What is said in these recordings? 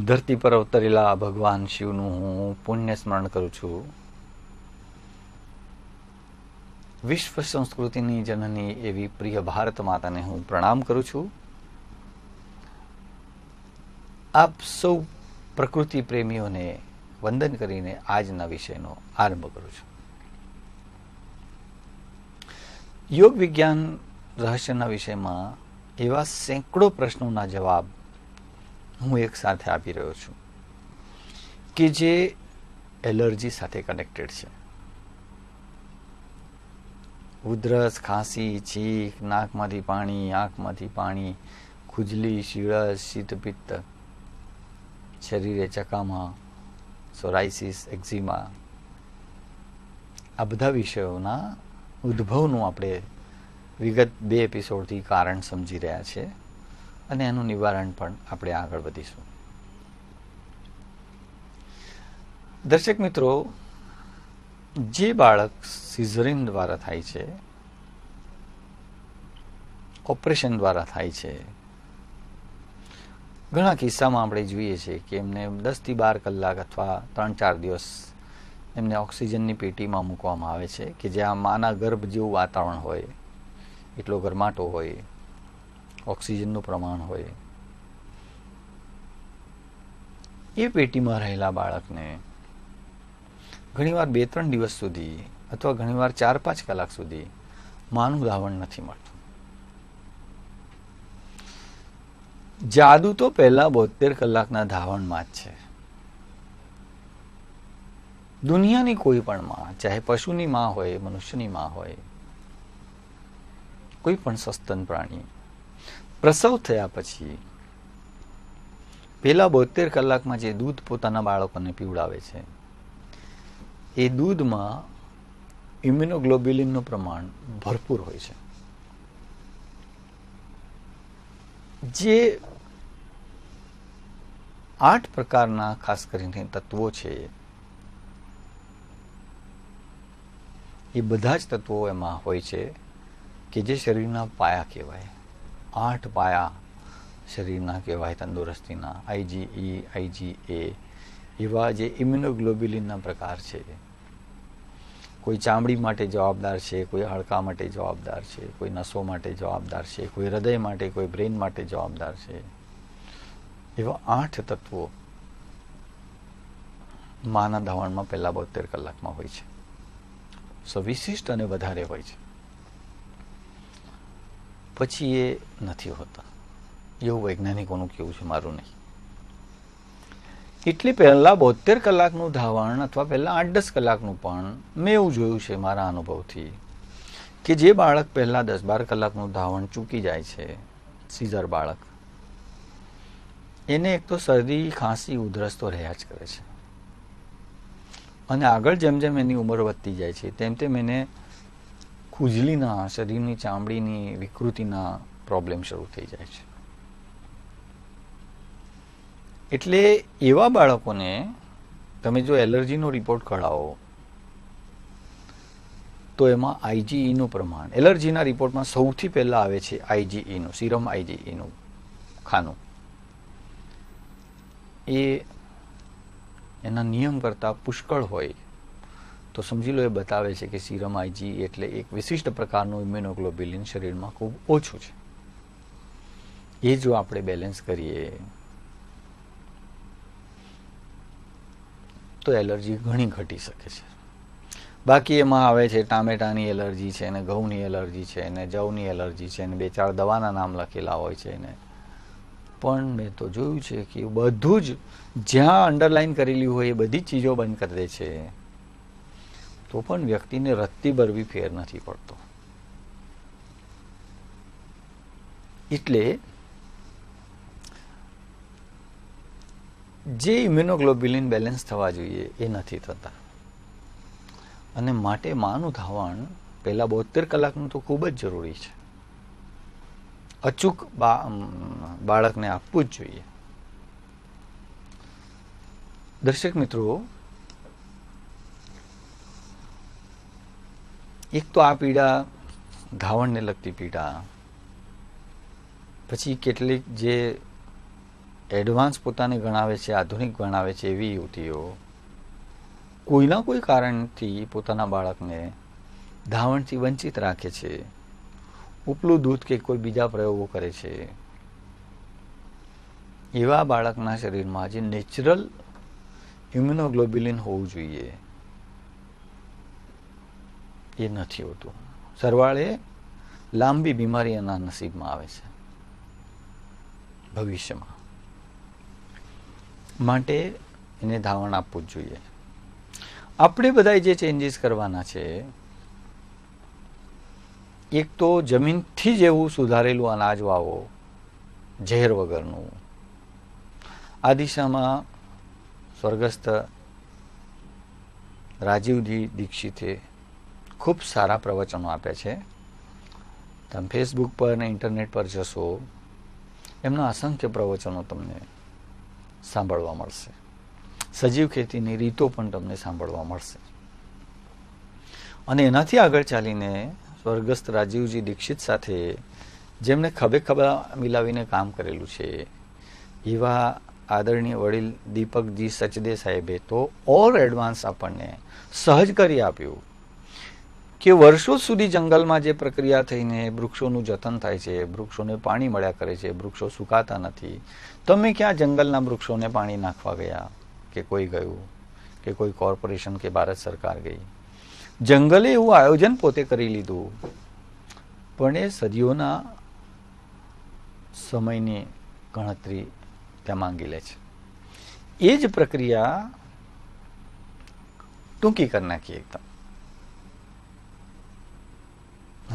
ધરતી પર અવતરેલા ભગવાન શિવનું હું પુણ્ય સ્મરણ કરું છું. વિશ્વ સંસ્કૃતિની જનની એવી પ્રિય ભારત માતાને હું પ્રણામ કરું છું. આપ સૌ પ્રકૃતિ પ્રેમીઓને વંદન કરીને આજના વિષયનો આરંભ કરું છું. યોગ વિજ્ઞાન રહસ્યના વિષયમાં એવા સેંકડો પ્રશ્નોના જવાબ હું એક સાથે આપી રહ્યો છું કે જે એલર્જી સાથે કનેક્ટેડ છે. ઉધરસ, ખાંસી, છીંક, નાકમાંથી પાણી, આંખમાંથી પાણી, ખુજલી, શીળસ, શીતપિત્ત, શરીરે ચકામા, સોરાઇસિસ, એક્ઝિમા, આ બધા વિષયોના ઉદ્ભવનું આપણે વિગત 2 એપિસોડથી કારણ સમજી રહ્યા છે અને એનું નિવારણ પણ આપણે આગળ વધીશું. દર્શક મિત્રો, જે બાળક સિઝરિન દ્વારા થાય છે, ઓપરેશન દ્વારા થાય છે, ઘણા કિસ્સામાં આપણે જોઈએ છીએ કે એમને 10 થી 12 કલાક અથવા 3-4 દિવસ એમને ઓક્સિજનની પેટીમાં મૂકવામાં આવે છે કે જ્યાં માના ગર્ભ જેવું વાતાવરણ હોય, એટલો ગરમાટો હોય, ઓક્સિજનનું પ્રમાણ હોય. એ પેટીમાં રહેલા બાળકને ઘણીવાર 2-3 દિવસ સુધી અથવા ઘણીવાર 4-5 કલાક સુધી માનું ધાવણ નથી મળતું. જાદુ તો પહેલા 72 કલાકના ધાવણમાં જ છે. દુનિયાની કોઈ પણ માં, ચાહે પશુની માં હોય, મનુષ્યની માં હોય, કોઈ પણ સસ્તન પ્રાણી, પ્રસવ થયા પછી પહેલા 72 કલાકમાં જે દૂધ પોતાના બાળકોને પીવડાવે છે, એ દૂધમાં ઇમ્યુનોગ્લોબ્યુલિનનું પ્રમાણ ભરપૂર હોય છે. જે 8 પ્રકારના ખાસ કરીને તત્વો છે, એ બધા જ તત્વો એમાં હોય છે કે જે શરીરના પાયા કહેવાય. 8 પાયા શરીરના કહેવાય તંદુરસ્તીના. IgE, IgA એવા જે ઇમ્યુનોગ્લોબ્યુલિનના પ્રકાર છે. કોઈ ચામડી માટે જવાબદાર છે, કોઈ હાડકા માટે જવાબદાર છે, કોઈ નસો માટે જવાબદાર છે, કોઈ હૃદય માટે, કોઈ બ્રેઇન માટે જવાબદાર છે. એવા 8 તત્વો માના ધાવણમાં પહેલા 72 કલાકમાં હોય છે. વિશિષ્ટ અને વધારે હોય છે. પછી એ નથી હોતા, એવું વૈજ્ઞાનિકોનું કહેવું છે, મારું નહીં. એટલે પહેલા 72 કલાકનું ધાવણ અથવા પહેલા 8-10 કલાકનું પણ મેં એવું જોયું છે મારા અનુભવથી કે જે બાળક પહેલા 10-12 કલાકનું ધાવણ ચૂકી જાય છે, સીઝર બાળક, એને એક તો શરદી, ખાંસી, ઉધરસ તો રહ્યા જ કરે છે. અને આગળ જેમ જેમ એની ઉંમર વધતી જાય છે તેમ તેમ એને ખુજલીના, શરીરની ચામડીની વિકૃતિના પ્રોબ્લેમ શરૂ થઈ જાય છે. એટલે એવા બાળકોને તમે જો એલર્જીનો રિપોર્ટ કઢાવો તો એમાં IgEનું પ્રમાણ, એલર્જીના રિપોર્ટમાં સૌથી પહેલા આવે છે IgEનું, સીરમ IgEનું ખાનું. એ એના નિયમ કરતાં પુષ્કળ હોય તો સમજી લો એ બતાવે છે કે સીરમ IgE એટલે એક વિશિષ્ટ પ્રકારનું ઇમ્યુનોગ્લોબ્યુલિન શરીરમાં ખૂબ ઓછું છે. એ જો આપણે બેલેન્સ કરીએ તો એલર્જી ઘણી ઘટી શકે છે. બાકી એમાં આવે છે ટામેટાની એલર્જી છે, ને ઘઉંની એલર્જી છે, ને જવની એલર્જી છે, ને 2-4 દવાના નામ લખેલા હોય છે. ને પણ મેં તો જોયું છે કે બધું જ જ્યાં અંડરલાઈન કરેલી હોય એ બધી ચીજો બંધ કરી દે છે તો પણ વ્યક્તિને રત્તી ભરવી ફેર નથી પડતો. એટલે જે ઇમ્યુનોગ્લોબ્યુલિન બેલેન્સ થવા જોઈએ એ નથી થતા. અને માટે માનું ધાવણ પહેલા 72 કલાકનું તો ખૂબ જ જરૂરી છે. અચૂક બાળકને આપવું જ જોઈએ. દર્શક મિત્રો, એક તો આ પીડા ધાવણને લગતી પીડા, પછી કેટલીક જે એડવાન્સ પોતાને ગણાવે છે, આધુનિક ગણાવે છે એવી યુવતીઓ કોઈના કોઈ કારણથી પોતાના બાળકને ધાવણથી વંચિત રાખે છે, ઉપલું દૂધ કે કોઈ બીજા પ્રયોગો કરે છે. એવા બાળકના શરીરમાં જે નેચરલ ઇમ્યુનોગ્લોબ્યુલિન હોવું જોઈએ એ નથી હોતું. સરવાળે લાંબી બીમારી એના નસીબમાં આવે છે ભવિષ્યમાં. માટે એને ધાવણ આપવું જ જોઈએ. આપણે બધાએ જે ચેન્જીસ કરવાના છે, એક તો જમીનથી જ એવું સુધારેલું અનાજ વાવો, ઝેર વગરનું. આ દિશામાં સ્વર્ગસ્થ રાજીવજી દીક્ષિતે ખૂબ સારા પ્રવચનો આપ્યા છે. તમે ફેસબુક પર અને ઇન્ટરનેટ પર જશો, એમના અસંખ્ય પ્રવચનો તમને સાંભળવા મળશે. સજીવ ખેતીની રીતો પણ તમને સાંભળવા મળશે. અને એનાથી આગળ ચાલીને સ્વર્ગસ્થ રાજીવજી દીક્ષિત સાથે જેમણે ખભે ખભા મિલાવીને કામ કરેલું છે એવા આદરણીય વડીલ દીપકજી સચદે સાહેબે તો ઓર એડવાન્સ આપણને સહજ કરી આપ્યું કે વર્ષો સુધી જંગલમાં જે પ્રક્રિયા થઈને વૃક્ષોનું જતન થાય છે, વૃક્ષોને પાણી મળ્યા કરે છે, વૃક્ષો સુકાતા નથી. તમે ક્યાં જંગલના વૃક્ષોને પાણી નાખવા ગયા, કે કોઈ ગયું, કે કોઈ કોર્પોરેશન કે ભારત સરકાર ગઈ? જંગલે એવું આયોજન પોતે કરી લીધું, પણ એ સદીઓના સમયની ગણતરી ત્યાં માંગી લે છે. એ જ પ્રક્રિયા ટૂંકી કરી નાખી એકદમ,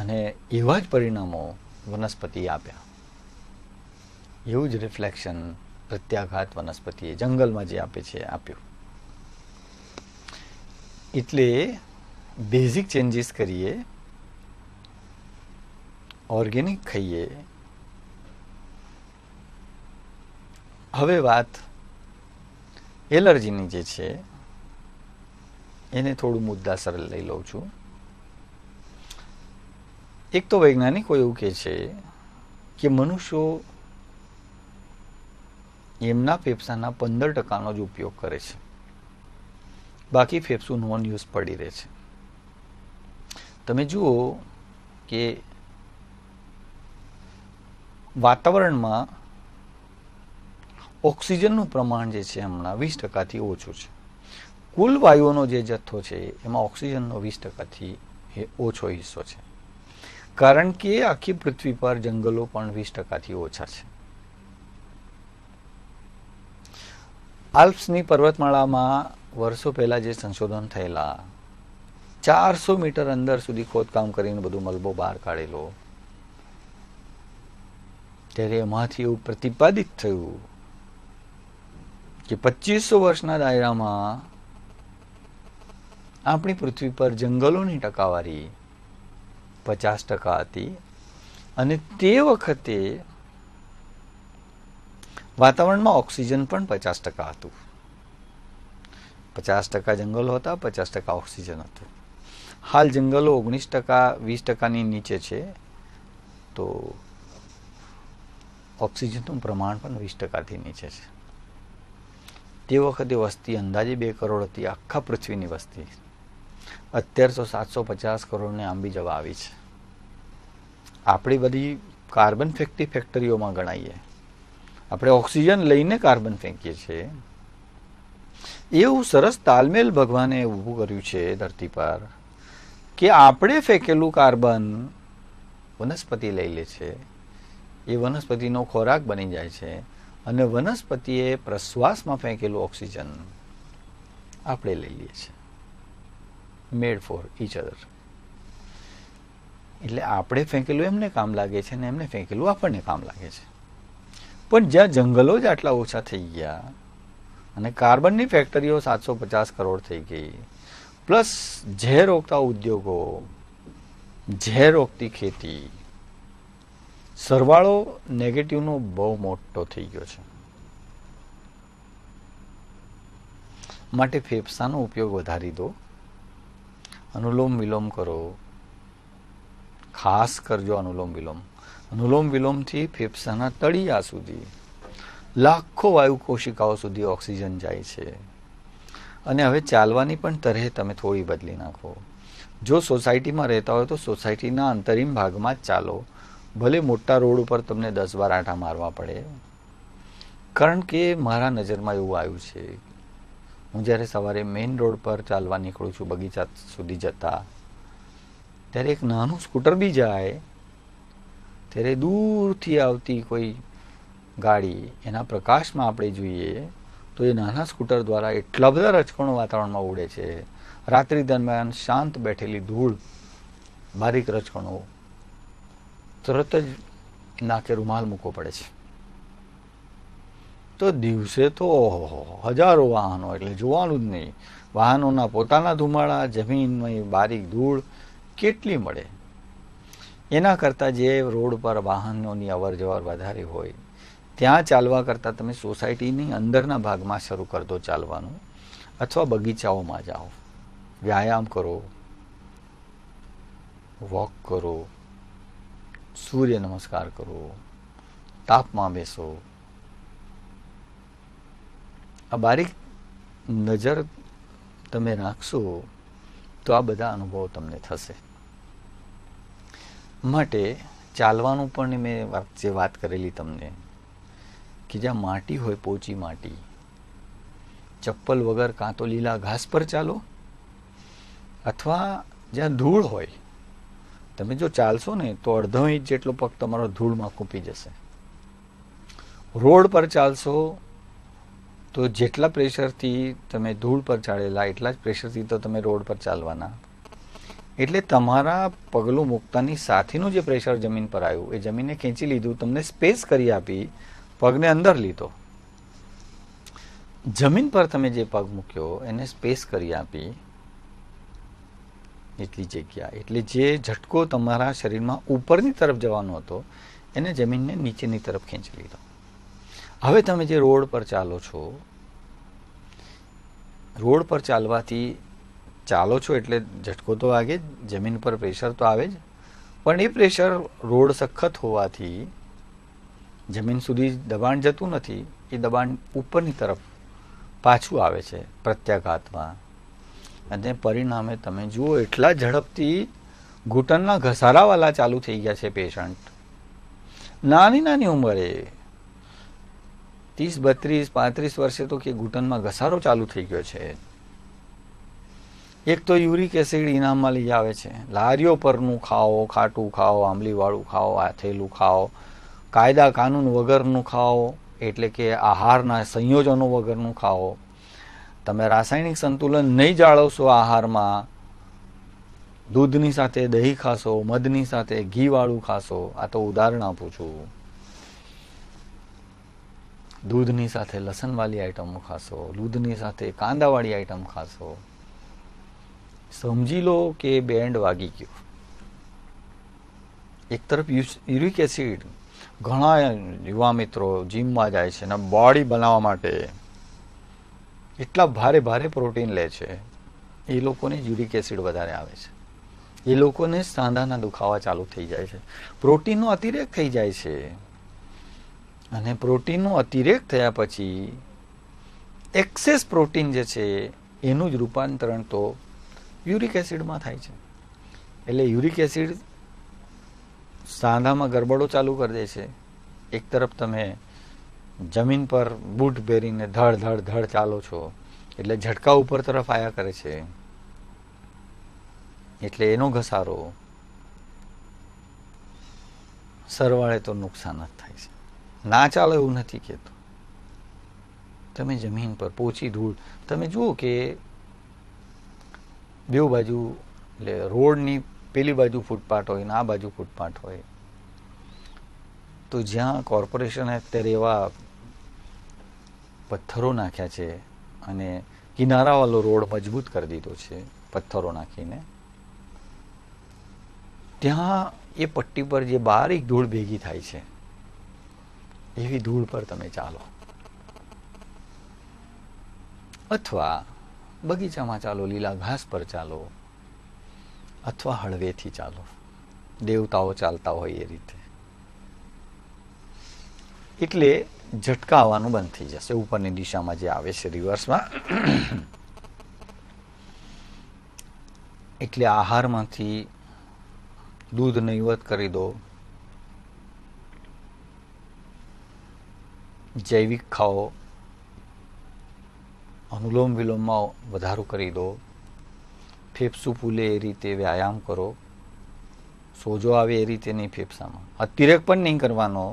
અને એવા જ પરિણામો વનસ્પતિ આપ્યા. એવું જ રિફ્લેક્શન પ્રત્યાઘાત વનસ્પતિએ જંગલમાં જે આપે છે આપ્યું. એટલે બેઝિક ચેન્જીસ કરીએ, ઓર્ગેનિક ખાઈએ. હવે વાત એલર્જીની જે છે એને થોડું મુદ્દાસર લઈ લઉં છું. એક તો વૈજ્ઞાનિકો એવું કહે છે કે મનુષ્યો એમના ફેફસાના 15% જ ઉપયોગ કરે છે, બાકી ફેફસું નોન યુઝ પડી રહે છે. તમે જુઓ કે વાતાવરણમાં ઓક્સિજનનું પ્રમાણ જે છે હમણાં 20%થી ઓછું છે. કુલ વાયુઓનો જે જથ્થો છે એમાં ઓક્સિજનનો 20%થી ઓછો હિસ્સો છે, કારણ કે આખી પૃથ્વી પર જંગલો પણ 20%થી ઓછા છે. આલ્પ્સની પર્વતમાળામાં વર્ષો પહેલા જે સંશોધન થયેલા, 400 મીટર અંદર સુધી ખોદકામ કરીને બધું મલબો બહાર કાઢેલો, ત્યારે એમાંથી એવું પ્રતિપાદિત થયું કે 2500 વર્ષના દાયરામાં આપણી પૃથ્વી પર જંગલોની ટકાવારી 50% હતી, અને તે વખતે વાતાવરણમાં ઓક્સિજન પણ 50% હતું. 50% જંગલો હતા, 50% ઓક્સિજન હતું. હાલ જંગલો 19%, 20%ની નીચે છે, તો ઓક્સિજનનું પ્રમાણ પણ 20%થી નીચે છે. તે વખતે વસ્તી અંદાજે 2 કરોડ હતી, આખા પૃથ્વીની વસ્તી. અત્યારે તો 750 કરોડને આંબી જવા આવી છે. આપણી બધી કાર્બન ફેંકતી ફેક્ટરીઓમાં ગણાઈએ, આપણે ઓક્સિજન લઈને કાર્બન ફેંકીએ છીએ. એવું સરસ તાલમેલ ભગવાને ઊભું કર્યું છે ધરતી પર કે આપણે ફેંકેલું કાર્બન વનસ્પતિ લઈ લે છે, એ વનસ્પતિનો ખોરાક બની જાય છે, અને વનસ્પતિએ પ્રશ્વાસમાં ફેંકેલું ઓક્સિજન આપણે લઈ લઈએ છીએ. મેડ ફોર ઈચ અધર. એટલે આપણે ફેંકેલું એમને કામ લાગે છે, ને એમને ફેંકેલું આપણને કામ લાગે છે. પણ જ્યાં જંગલો જ આટલા ઓછા થઈ ગયા અને કાર્બનની ફેક્ટરીઓ 750 કરોડ થઈ ગઈ, પ્લસ ઝેર ઓગતા ઉદ્યોગો, ઝેર ઓગતી ખેતી, સરવાળો નેગેટિવનો બહુ મોટો થઈ ગયો છે. માટે ફેફસાનો ઉપયોગ વધારી દો. અનુલોમ વિલોમ કરો, ખાસ કરજો અનુલોમ વિલોમ. અનુલોમ વિલોમથી ફેફસાના તળિયા સુધી લાખો વાયુ કોશિકાઓ સુધી ઓક્સિજન જાય છે. અને હવે ચાલવાની પણ તરહ તમે થોડી બદલી નાખો. જો સોસાયટીમાં રહેતા હોય તો સોસાયટીના અંતરિમ ભાગમાં જ ચાલો. ભલે મોટા રોડ ઉપર તમને 10-12 આંટા મારવા પડે. કારણ કે મારા નજરમાં એવું આવ્યું છે, હું જ્યારે સવારે મેઇન રોડ પર ચાલવા નીકળું છું બગીચા સુધી જતા, ત્યારે એક નાનું સ્કૂટર બી જાય, ત્યારે દૂરથી આવતી કોઈ ગાડી એના પ્રકાશમાં આપણે જોઈએ તો એ નાના સ્કૂટર દ્વારા એટલા બધા રજકણો વાતાવરણમાં ઉડે છે. રાત્રિ દરમિયાન શાંત બેઠેલી ધૂળ, બારીક રજકણો, તરત જ નાકે રૂમાલ મૂકવો પડે છે. તો દિવસે તો હજારો વાહનો, એટલે જોવાનું જ નહીં. વાહનોના પોતાના ધુમાડા, જમીનમાં બારીક ધૂળ કેટલી મળે. એના કરતાં જે રોડ પર વાહનોની અવર જવર વધારે હોય ત્યાં ચાલવા કરતાં તમે સોસાયટીની અંદરના ભાગમાં શરૂ કરી દો ચાલવાનું, અથવા બગીચાઓમાં જાઓ, વ્યાયામ કરો, વોક કરો, સૂર્ય નમસ્કાર કરો, તાપમાં બેસો. આ બારીક નજર તમે રાખશો તો આ બધા અનુભવો તમને થશે. માટે ચાલવાનું પણ મેં જે વાત કરેલી તમને, કે જ્યાં માટી હોય, પોચી માટી, ચપ્પલ વગર કાં તો લીલા ઘાસ પર ચાલો, અથવા જ્યાં ધૂળ હોય, તમે જો ચાલશો ને તો અડધો ઇંચ જેટલો પગ તમારો ધૂળમાં કૂપી જશે. રોડ પર ચાલશો તો જેટલા પ્રેશરથી તમે ધૂળ પર ચાલેલા એટલા જ પ્રેશરથી તો તમે રોડ પર ચાલવાના. એટલે તમારા પગલું મૂકતાની સાથેનું જે પ્રેશર જમીન પર આવ્યું એ જમીને ખેંચી લીધું, તમને સ્પેસ કરી આપી, પગને અંદર લીધો. જમીન પર તમે જે પગ મૂક્યો એને સ્પેસ કરી આપી, એટલી જગ્યા, એટલે જે ઝટકો તમારા શરીરમાં ઉપરની તરફ જવાનો હતો એને જમીનને નીચેની તરફ ખેંચી લીધો. હવે તમે જે રોડ પર ચાલો છો, રોડ પર ચાલવાથી ચાલો છો એટલે ઝટકો તો વાગે જ, જમીન પર પ્રેશર તો આવે જ, પણ એ પ્રેશર રોડ સખત હોવાથી જમીન સુધી દબાણ જતું નથી, એ દબાણ ઉપરની તરફ પાછું આવે છે પ્રત્યાઘાતમાં. અને પરિણામે તમે જુઓ એટલા ઝડપથી ઘૂંટણના ઘસારાવાળા ચાલુ થઈ ગયા છે પેશન્ટ. નાની નાની ઉંમરે 30, 32, 35 વર્ષે તો કે ઘૂંટણમાં ઘસારો ચાલુ થઈ ગયો છે. એક તો યુરિક એસિડ ઇનામમાં લઈ આવે છે. લારીઓ પરનું ખાઓ, ખાટું ખાઓ, આંબલીવાળું ખાઓ, આથેલું ખાઓ, કાયદા કાનૂન વગરનું ખાઓ, એટલે કે આહારના સંયોજનો વગરનું ખાઓ. તમે રાસાયણિક સંતુલન નહીં જાળવશો આહારમાં, દૂધની સાથે દહીં ખાશો, મધની સાથે ઘીવાળું ખાશો. આ તો ઉદાહરણ આપું છું. દૂધની સાથે લસણવાળી આઈટમો ખાશો, દૂધની સાથે કાંદાવાળી આઈટમ ખાશો, સમજી લો કે બેન્ડ વાગી ગયો. એક તરફ યુરિક એસિડ, ઘણા યુવા મિત્રો જીમમાં જાય છે અને બોડી બનાવવા માટે એટલા ભારે ભારે પ્રોટીન લે છે, એ લોકોને યુરિક એસિડ વધારે આવે છે. એ લોકોને સાંધાના દુખાવા ચાલુ થઈ જાય છે. પ્રોટીનનો અતિરેક થઈ જાય છે. અને પ્રોટીનનો અતિરેક થયા પછી એક્સેસ પ્રોટીન જે છે એનું જ રૂપાંતરણ તો યુરિક એસિડમાં થાય છે. એટલે યુરિક એસિડ સાંધામાં ગરબડો ચાલુ કરી દે છે. એક તરફ તમે જમીન પર બૂટ પહેરીને ધડ ધડ ધડ ચાલો છો એટલે ઝટકા ઉપર તરફ આયા કરે છે, એટલે એનો ઘસારો સરવાળે તો નુકસાન જ થાય છે. ના ચાલો એવું નથી કહેતો. તમે જમીન પર પોચી ધૂળ, તમે જુઓ કે બે બાજુ, એટલે રોડની પેલી બાજુ ફૂટપાથ હોય ને આ બાજુ ફૂટપાથ હોય, તો જ્યાં કોર્પોરેશને અત્યારે એવા પથ્થરો નાખ્યા છે અને કિનારાવાળો રોડ મજબૂત કરી દીધો છે પથ્થરો નાખીને, ત્યાં એ પટ્ટી પર જે બારીક ધૂળ ભેગી થાય છે એવી ધૂળ પર તમે ચાલો, અથવા બગીચામાં ચાલો, લીલા ઘાસ પર ચાલો, અથવા હળવેથી ચાલો, દેવતાઓ ચાલતા હોય એ રીતે. એટલે ઝટકા આવવાનું બંધ થઈ જશે ઉપરની દિશામાં જે આવે છે રિવર્સમાં. એટલે આહારમાંથી દૂધ નૈવત કરી દો, જૈવિક ખાઓ, અનુલોમ વિલોમમાં વધારો કરી દો, ફેફસું ફૂલે એ રીતે વ્યાયામ કરો, સોજો આવે એ રીતે નહીં ફેફસામાં, અતિરેક પણ નહીં કરવાનો,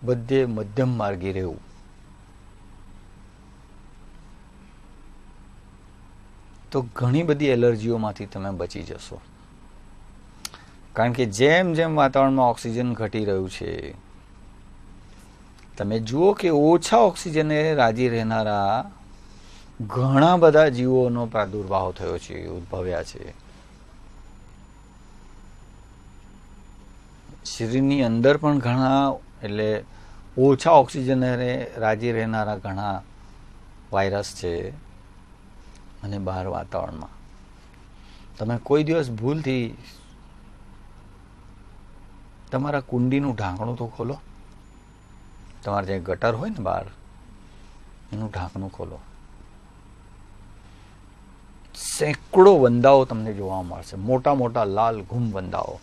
બધે મધ્યમ માર્ગે રહેવું. તો ઘણી બધી એલર્જીઓમાંથી તમે બચી જશો. કારણ કે જેમ જેમ વાતાવરણમાં ઓક્સિજન ઘટી રહ્યું છે, તમે જુઓ કે ઓછા ઓક્સિજને રાજી રહેનારા ઘણા બધા જીવોનો પ્રાદુર્ભાવ થયો છે, ઉદ્ભવ્યા છે. શરીરની અંદર પણ ઘણા, એટલે ઓછા ઓક્સિજને રાજી રહેનારા ઘણા વાયરસ છે. અને બહાર વાતાવરણમાં તમે કોઈ દિવસ ભૂલથી તમારા કુંડીનું ઢાંકણું તો ખોલો, તમારે જે ગટર હોય ને બહાર, એનું ઢાંકણું ખોલો, સેંકડો વંદાઓ તમને જોવા મળશે, મોટા મોટા લાલ ઘૂમ વંદાઓ.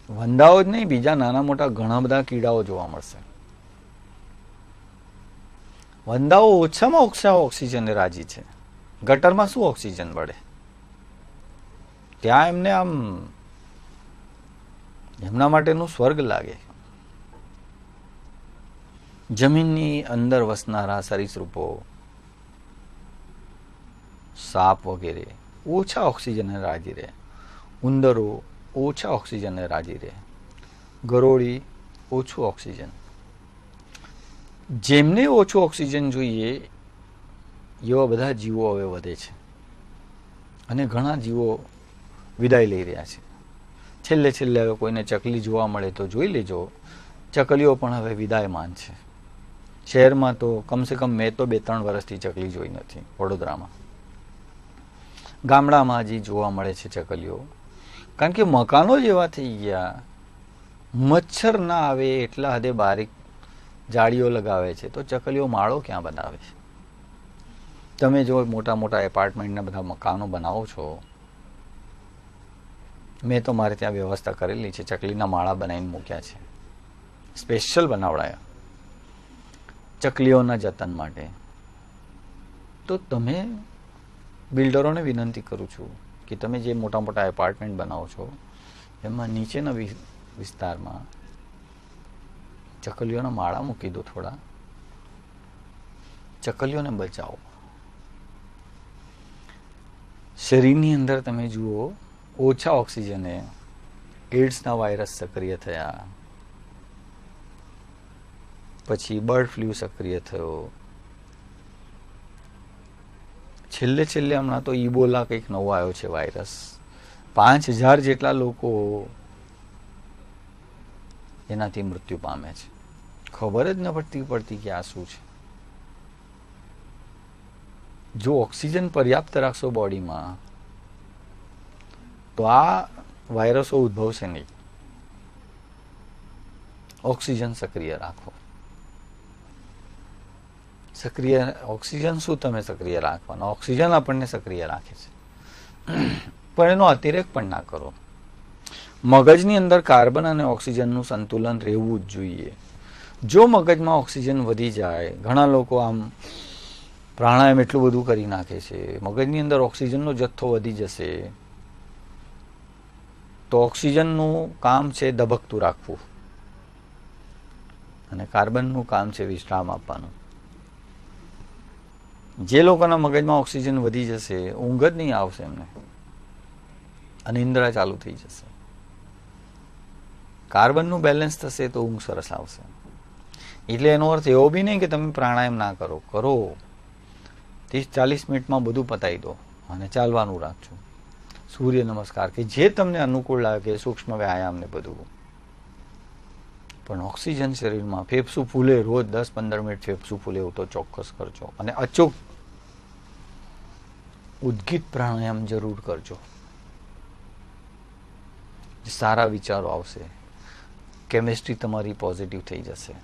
વંદાઓ જ નહીં, બીજા નાના મોટા ઘણા બધા કીડાઓ જોવા મળશે. વંદાઓ ઓછામાં ઓછા ઓક્સિજનને રાજી છે. ગટરમાં શું ઓક્સિજન મળે? ત્યાં એમને આમ એમના માટેનું સ્વર્ગ લાગે. જમીનની અંદર વસનારા સરીસૃપો, સાપ વગેરે ઓછા ઓક્સિજનને રાજી રહે. ઉંદરો ઓછા ઓક્સિજનને રાજી રહે. ગરોળી ઓછું ઓક્સિજન. જેમને ઓછું ઓક્સિજન જોઈએ એવા બધા જીવો હવે વધે છે અને ઘણા જીવો વિદાય લઈ રહ્યા છે. છેલ્લે છેલ્લે હવે કોઈને ચકલી જોવા મળે તો જોઈ લેજો, ચકલીઓ પણ હવે વિદાયમાન છે. શહેરમાં તો કમસે કમ મેં તો 2-3 વર્ષથી ચકલી જોઈ નથી વડોદરામાં. ગામડામાં હજી જોવા મળે છે ચકલીઓ, કારણ કે મકાનો જ એવા થઈ ગયા, મચ્છર ના આવે એટલા હદે બારીક જાળીઓ લગાવે છે, તો ચકલીઓ માળો ક્યાં બનાવે છે? તમે જો મોટા મોટા એપાર્ટમેન્ટના બધા મકાનો બનાવો છો, મેં તો મારે ત્યાં વ્યવસ્થા કરેલી છે, ચકલીના માળા બનાવીને મૂક્યા છે, સ્પેશિયલ બનાવડાયા ચકલીઓના જતન માટે. તો તમે બિલ્ડરોને વિનંતી કરું છું કે તમે જે મોટા મોટા એપાર્ટમેન્ટ બનાવો છો એમાં નીચેના વિસ્તારમાં ચકલીઓના માળા મૂકી દો. થોડા ચકલીઓને બચાવો. શરીરની અંદર તમે જુઓ ઓછા ઓક્સિજને એડ્સના વાયરસ સક્રિય થયા, પછી બર્ડ ફ્લૂ સક્રિય થયો, છેલ્લે હમણાં તો ઇબોલા કંઈક નવો આવ્યો છે વાયરસ. 5000 જેટલા લોકો એનાથી મૃત્યુ પામે છે. ખબર જ ન પડતી કે આ શું છે. જો ઓક્સિજન પર્યાપ્ત રાખશો બોડીમાં તો આ વાયરસો ઉદ્ભવશે નહીં. ઓક્સિજન સક્રિય રાખો. ઓક્સિજન શું તમે સક્રિય રાખવાનો? ઓક્સિજન આપણને સક્રિય રાખે છે, પણ એનો અતિરેક પણ ના કરો. મગજની અંદર કાર્બન અને ઓક્સિજનનું સંતુલન રહેવું જ જોઈએ. જો મગજમાં ઓક્સિજન વધી જાય, ઘણા લોકો આમ પ્રાણાયામ એટલું બધું કરી નાખે છે, મગજની અંદર ઓક્સિજનનો જથ્થો વધી જશે તો ઓક્સિજનનું કામ છે ધબકતું રાખવું અને કાર્બનનું કામ છે વિશ્રામ આપવાનું. જે લોકોના મગજમાં ઓક્સિજન વધી જશે, ઊંઘ જ નહીં આવશે એમને અને નિંદ્રા ચાલુ થઈ જશે. કાર્બનનું બેલેન્સ થશે તો ઊંઘ સરસ આવશે. એટલે એનો અર્થ એવો બી નહીં કે તમે પ્રાણાયામ ના કરો. 30-40 મિનિટમાં બધું પતાવી દો. અને ચાલવાનું રાખજો. સૂર્ય નમસ્કાર કે જે તમને અનુકૂળ લાગે, સૂક્ષ્મ વ્યાયામ ને બધું. પણ ઓક્સિજન શરીરમાં, ફેફસું ફૂલે, રોજ 10-15 મિનિટ ફેફસું ફૂલે એવું તો ચોક્કસ કરજો. અને અચૂક ઉદ્ગીત પ્રાણાયામ જરૂર કરજો. સારા વિચારો આવશે, કેમિસ્ટ્રી તમારી પોઝિટિવ થઈ જશે,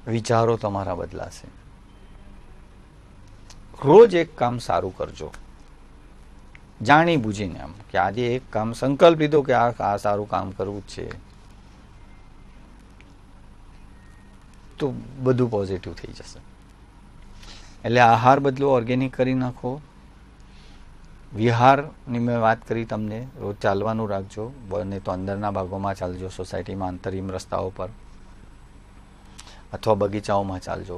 વિચારો તમારા બદલાશે. રોજ એક કામ સારું કરજો, જાણી બુજીને. એમ કે આજે એક કામ સંકલ્પ લીધો કે આ સારું કામ કરવું જ છે, તો બધું પોઝિટિવ થઈ જશે. એટલે આહાર બદલો, ઓર્ગેનિક કરી નાખો. વિહારની મેં વાત કરી તમને, રોજ ચાલવાનું રાખજો. બને તો અંદરના ભાગોમાં ચાલજો, સોસાયટીમાં અંતરિમ રસ્તાઓ પર અથવા બગીચાઓમાં ચાલજો.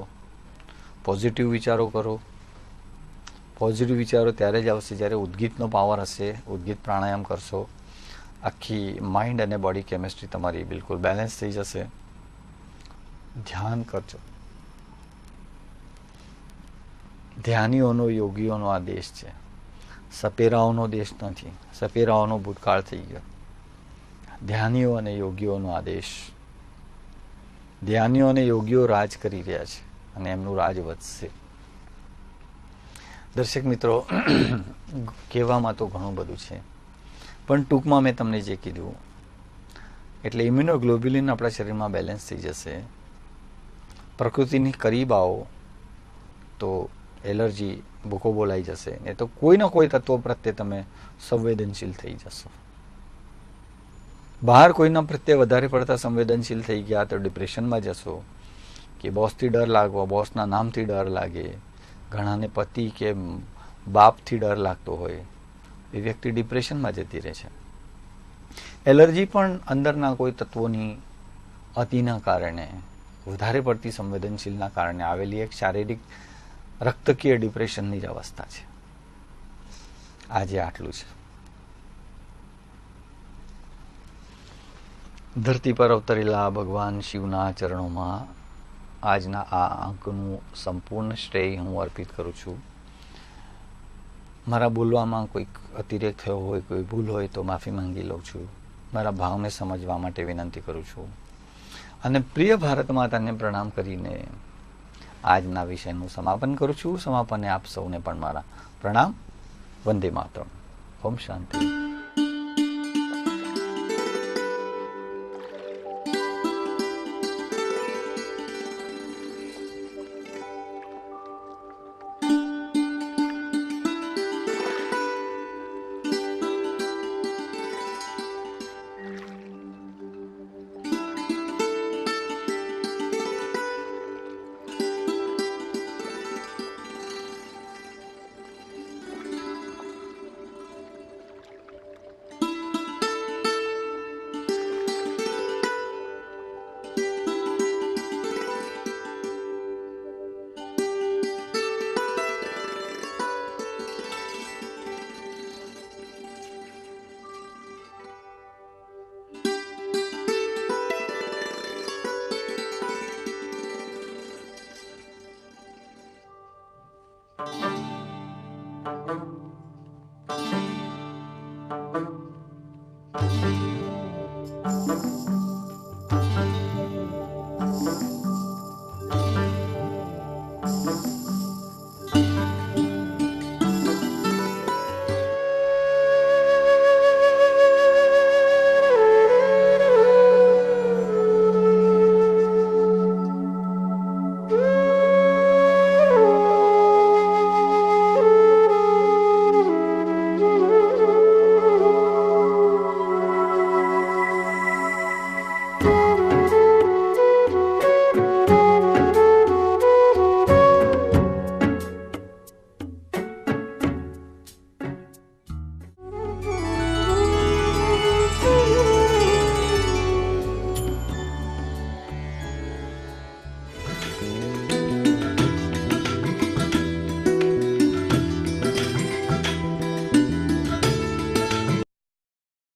પોઝિટિવ વિચારો કરો. પોઝિટિવ વિચારો ત્યારે જ આવશે જ્યારે ઉદ્ગીતનો પાવર હશે. ઉદ્ગીત પ્રાણાયામ કરશો, આખી માઇન્ડ અને બોડી કેમિસ્ટ્રી તમારી બિલકુલ બેલેન્સ થઈ જશે. ધ્યાન કરજો. ધ્યાનીઓનો, યોગીઓનો આ દેશ છે, સપેરાઓનો દેશ નથી. સપેરાઓનો ભૂતકાળ થઈ ગયો. ધ્યાનીઓ અને યોગીઓનો આ દેશ. ધ્યાનીઓ અને યોગીઓ રાજ કરી રહ્યા છે અને એમનું રાજ વધશે. દર્શક મિત્રો, કહેવામાં તો ઘણું બધું છે, પણ ટૂંકમાં મેં તમને જે કીધું, એટલે ઇમ્યુનોગ્લોબ્યુલિન આપણા શરીરમાં બેલેન્સ થઈ જશે. પ્રકૃતિની કરીબ આવો તો એલર્જી, ભૂકો બોલાઈ જશે. ને તો કોઈના કોઈ તત્વો પ્રત્યે તમે સંવેદનશીલ થઈ જશો. બહાર કોઈના પ્રત્યે વધારે પડતા સંવેદનશીલ થઈ ગયા તો ડિપ્રેશનમાં જશો. કે બોસથી ડર લાગવો, બોસના નામથી ડર લાગે, ઘણાને પતિ કે બાપથી ડર લાગતો હોય, એ વ્યક્તિ ડિપ્રેશનમાં જતી રહે છે. એલર્જી પણ અંદરના કોઈ તત્વોની અતિના કારણે, વધારે પડતી સંવેદનશીલના કારણે આવેલી એક શારીરિક રક્તકીય ડિપ્રેશનની જ અવસ્થા છે. આજે આટલું છે. ધરતી પર અવતરેલા ભગવાન શિવના ચરણોમાં આજના આ અંકનું સંપૂર્ણ શ્રેય હું અર્પિત કરું છું. મારા બોલવામાં કોઈક અતિરેક થયો હોય, કોઈ ભૂલ હોય તો માફી માંગી લઉં છું. મારા ભાવને સમજવા માટે વિનંતી કરું છું. અને પ્રિય ભારત માતાને પ્રણામ કરીને આજના વિષયનું સમાપન કરું છું. સમાપને આપ સૌને પણ મારા પ્રણામ. વંદે માતરમ. ઓમ શાંતિ.